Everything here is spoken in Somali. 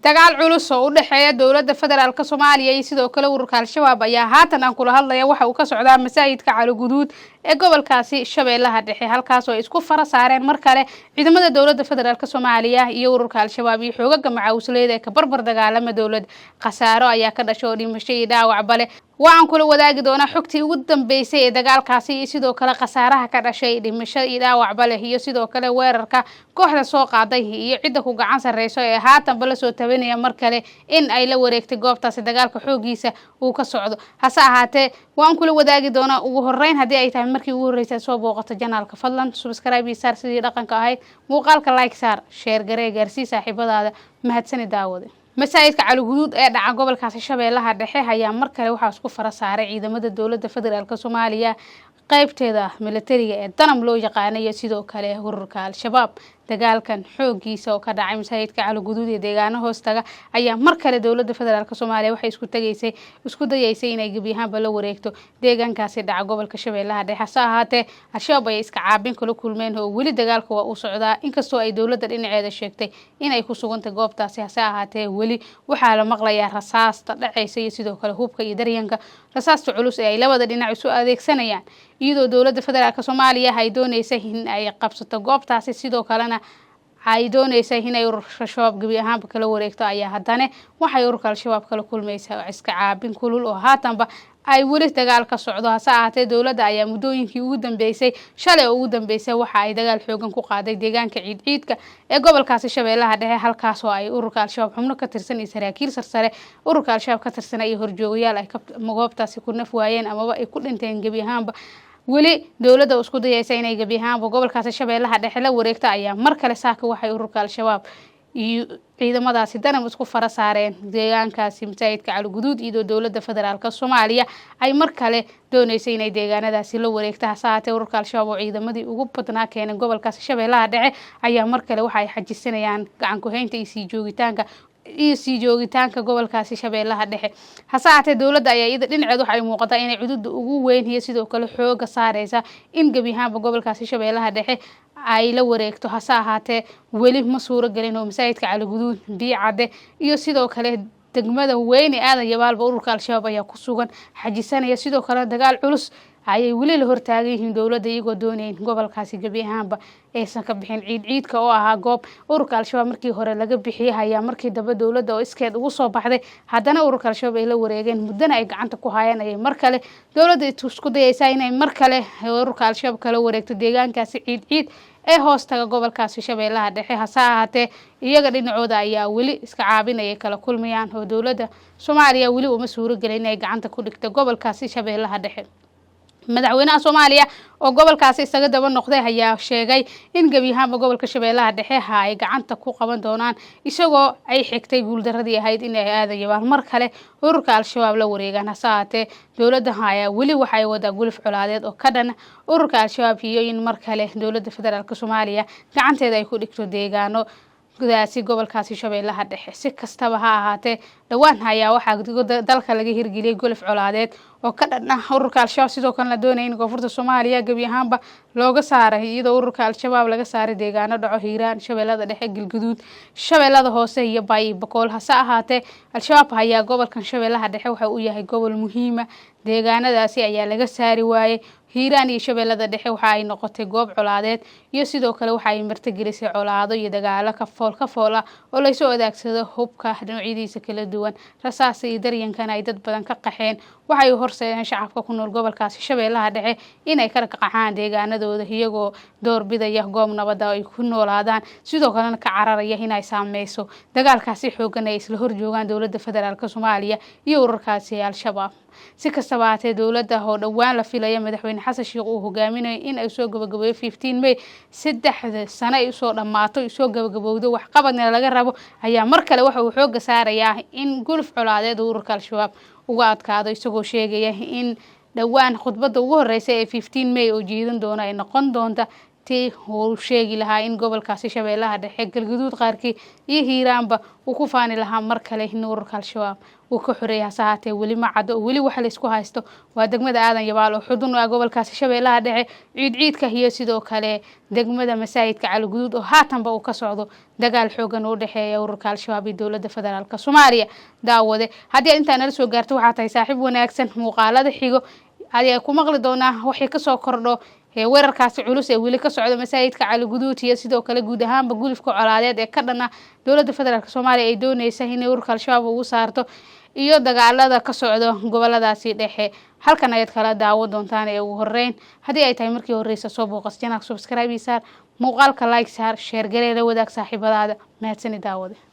dagaal culus oo u dhaxeeya dowladda federaalka Soomaaliya iyo sidoo kale ururka Al-Shabaab ayaa haatan aan kula hadlaya waxa uu ka socdaa masaajidka Cali Guduud ee gobolkaasi Shabeellaha Dhexe halkaas oo ay isku fara saareen mar kale ciidamada dowladda federaalka Soomaaliya iyo ururka Al-Shabaab iyo xoogagga macawisleyda ee ka barbar dagaalama dowladda qasaaro ayaa ka dhashay dhimasho iyo dhaawac bale waxaan kula wadaagi doonaa xogtii ugu dambeysay ee dagaalkaasi iyo sidoo kale qasaaraha ka dhashay dhimasho iyo dhaawac bale iyo sidoo kale weerarka kooxda soo qaaday iyo cidda ku gacan sareyso ee haatan bala soo tabanaya mar kale in ay la wareegtay goobtaasi dagaalka xoogiisa uu ka socdo hase ahaatee waan kula wadaagi doonaa ugu horeyn hadii ay tahay markii ugu horeysay soo booqato janaalka fadlan subscribe saar sidii dhaqanka ahayd muuqaalka like saar share garee gaarsii saaxiibadaada mahadsan daawade masaajidka Cali Guduud ee dhaca gobolkaasi Shabeellaha Dhexe ayaa mar kale waxa isku fara saaray ciidamada dowladda federaalka Soomaaliya qaybteeda militariga ee danam loo yaqaanayo sidoo kale ururka Al-Shabaab dagaalkan xoogiisa oo ka dhacay masaajidka Cali Guduud ee deegaano hoostaga ayaa mar kale dowladda federaalka Soomaaliya waxay isku dayaysay inay gabiyahanba la wareegto deegaankaasi dhaca gobolka Shabeellaha Dhexe saahate Al-Shabaab ay iska caabin kala kulmeen oo wali dagaalku waa uu socdaa inkastoo ay dowladda dhinaceeda sheegtay inay ku sugantay goobtaasi saahate wali waxaa la maqlayaa rasaasta dhacaysa iyo sidoo kale hubka iyo daryanka rasaasta culus ee ay labada dhinac isu adeegsanayaan iyadoo dowladda federaalka Soomaaliya ay doonaysay in ay qabsato goobtaasi sidoo kalena ay doonaysay in ay ururka Al-Shabaab gabi ahaanba kala wareegto ayaa haddana waxay ururka Al-Shabaab kala kulmaysaa iska caabin kulul oo haatanba ay wali dagaal ka socdo hase ahaatee dowladda ayaa muddooyinkii ugu dambeysay shalay ugu dambeysay waxa ay dagaal xoogan ku qaaday deegaanka ciidka ee gobolkaasi Shabeellaha Dhexe halkaas oo ay ururka Al-Shabaab xubno ka tirsan saraakiil sarsare ururka Al-Shabaab ka tirsan iyo horjoogayaal ay ka goobtaasi ku naf waayeen ama ay ku dhinteen gabi ahaanba wali dowladda isku dayaysa inay gabi ahaanba gobolkaasi Shabeellaha Dhexe la wareegto ayaa mar kale saaka waxay ururka Al-Shabaab iyo ciidamadaasi danam isku fara saareen deegaankaasi masaajidka Cali Guduud iyo dowladda federaalka Soomaaliya ay mar kale doonaysay inay deegaanadaasi la wareegto saate ururka Al-Shabaab oo ciidamadii ugu badnaa keenay gobolkaasi Shabeellaha Dhexe ayaa mar kale waxay xajisanayaan gacan ku haynta iyo sii joogitaanka gobolkaasi Shabeellaha Dhexe hase ahaatee dowladda ayaa iyada dhinaceeda waxa ay muuqataa inay xuduudda ugu weyn iyo sidoo kale xooga saareysa in gabi ahaanba gobolkaasi Shabeellaha Dhexe ay la wareegto hase ahaatee weli ma suuro gelin oo masaajidka Cali Guduud Biicade iyo sidoo kale degmada weyn ee aadan yabaalba ururka Al-Shabaab ayaa ku sugan xajisanaya sidoo kale dagaal culus ayay wali la hortaagan yihiin dowladda iyagoo doonayeen gobolkaasi gabi ahaanba aysan ka bixin ciidka oo ahaa goob ururka Al-Shabaab markii hore laga bixiyay ayaa markii dambe dowladda oo iskeed ugu soo baxday haddana ururka Al-Shabaab ay la wareegeen muddana ay gacanta ku hayaan ay mar kale dowladda isku dayaysaa inay mar kale ururka Al-Shabaab kala wareegto deegaankaasi ciid ee hoostaga gobolkaasi Shabeellaha Dhexe hase ahaatee iyaga dhinacooda ayaa wali iska caabinaya kala kulmayaan oo dowladda Soomaaliya wali uma suuro gelin inay gacanta ku dhigto gobolkaasi Shabeellaha Dhexe madaxweynaha Soomaaliya oo gobolkaasi isaga daba noqday ayaa sheegay in gabi ahaanba gobolka Shabeellaha Dhexe ay gacanta ku qaban doonaan isagoo ay xigtay guuldaradii ahayd in ay aadayaan mar kale ururka Al-Shabaab la wareegaan hase ahaatee dowladda ayaa wali waxay wada guluf colaadeed oo ka dhan ururka Al-Shabaab iyo in mar kale dowladda federaalka Soomaaliya gacanteeda ay ku dhigto deegaano gudaasi gobolkaasi Shabeellaha Dhexe si kastaba ha ahaatee dhawaan ayaa waxa dalka laga hirgeliyay guluf colaadeed oo ka dhan ururka Al-Shabaab sidoo kale la doonayay in koonfurta Soomaaliya gabi ahaanba looga saaray iyadoo ururka Al-Shabaab laga saaray deegaano dhaco Hiiraan Shabeellada Dhexe Galguduud Shabeellada Hoose iyo Bakool hase ahaatee Al-Shabaab ayaa gobolkan Shabeellaha Dhexe waxa uu yahay gobol muhiim ah deegaanadaasi ayaa laga saari waayay Hiiraan iyo Shabeellada Dhexe waxa ay noqotay goob colaadeed iyo sidoo kale waxa ay martigelisay colaado iyo dagaalo ka fool oo la soo adeegsado hubka dhinacyadiisa kala duwan rasaas iyo daryankan ay dad badan ka qaxeen waxay horseedeen shacabka ku nool gobolkaasi Shabeellaha Dhexe inay ka qaxaan deegaanadooda iyagoo doorbidaya goob nabad ah ay ku noolaadaan sidoo kalena ka cararaya inay saameyso dagaalkaasi xoogan ay isla horjoogaan dowladda federaalka Soomaaliya iyo ururkaasi Al-Shabaab si kastaba ahaatee dowladda oo dhawaan la filayo madaxweyne Xasan Sheekh uu hogaaminayo in ay soo gabagabeeyo 15 May 3 sano ay soo dhamaato soo gabagabowdo wax qabadna laga rabo ayaa mar kale waxa uu xooga saarayaa in guluf colaadeed ururka Al-Shabaab uga adkaado isagoo sheegaya in dhawaan khudbadda ugu horeysay ee 15 May oo jeedin doona ay noqon doonto tii uu sheegi lahaa in gobolkaasi shabeellaha dhexe galgaduud qaarkii iyo hiiraanba uu ku faani lahaa mar kale in ururka al-shabaab uu ka xoreeyay hase ahaatee weli ma caddo oo weli waxa la isku haysto waa degmada aadan yabaal oo xudun ah gobolkaasi shabeellaha dhexe ciidka iyo sidoo kale degmada masaajidka Calaguduud oo haatanba uu ka socdo dagaal xoogan oo u dhexeeya ururka al-shabaab iyo dowladda federaalka Soomaaliya daawade haddii inta nala soo gaarto waxa tahay saaxiib wanaagsan muuqaalada xigo hadii ku maqli doonaa waxay ka soo kordho weerarkaasi culus ee wili ka socdo masaajidka Calaguduud iyo sidoo kale guud ahaanba gulifka colaadeed ee ka dhana dowladda federaalka Soomaaliya ay doonaysa in ururka al-shabaab ugu saarto iyo dagaalada ka socdo goboladaasi dhexe halkan ayaad kala daawo doontaan ee ugu horeyn hadii ay tahay markii horeysa soo booqas channel subscribe muuqaalka like share gareey la wadaag saaxiibadaada mahadsanid daawade.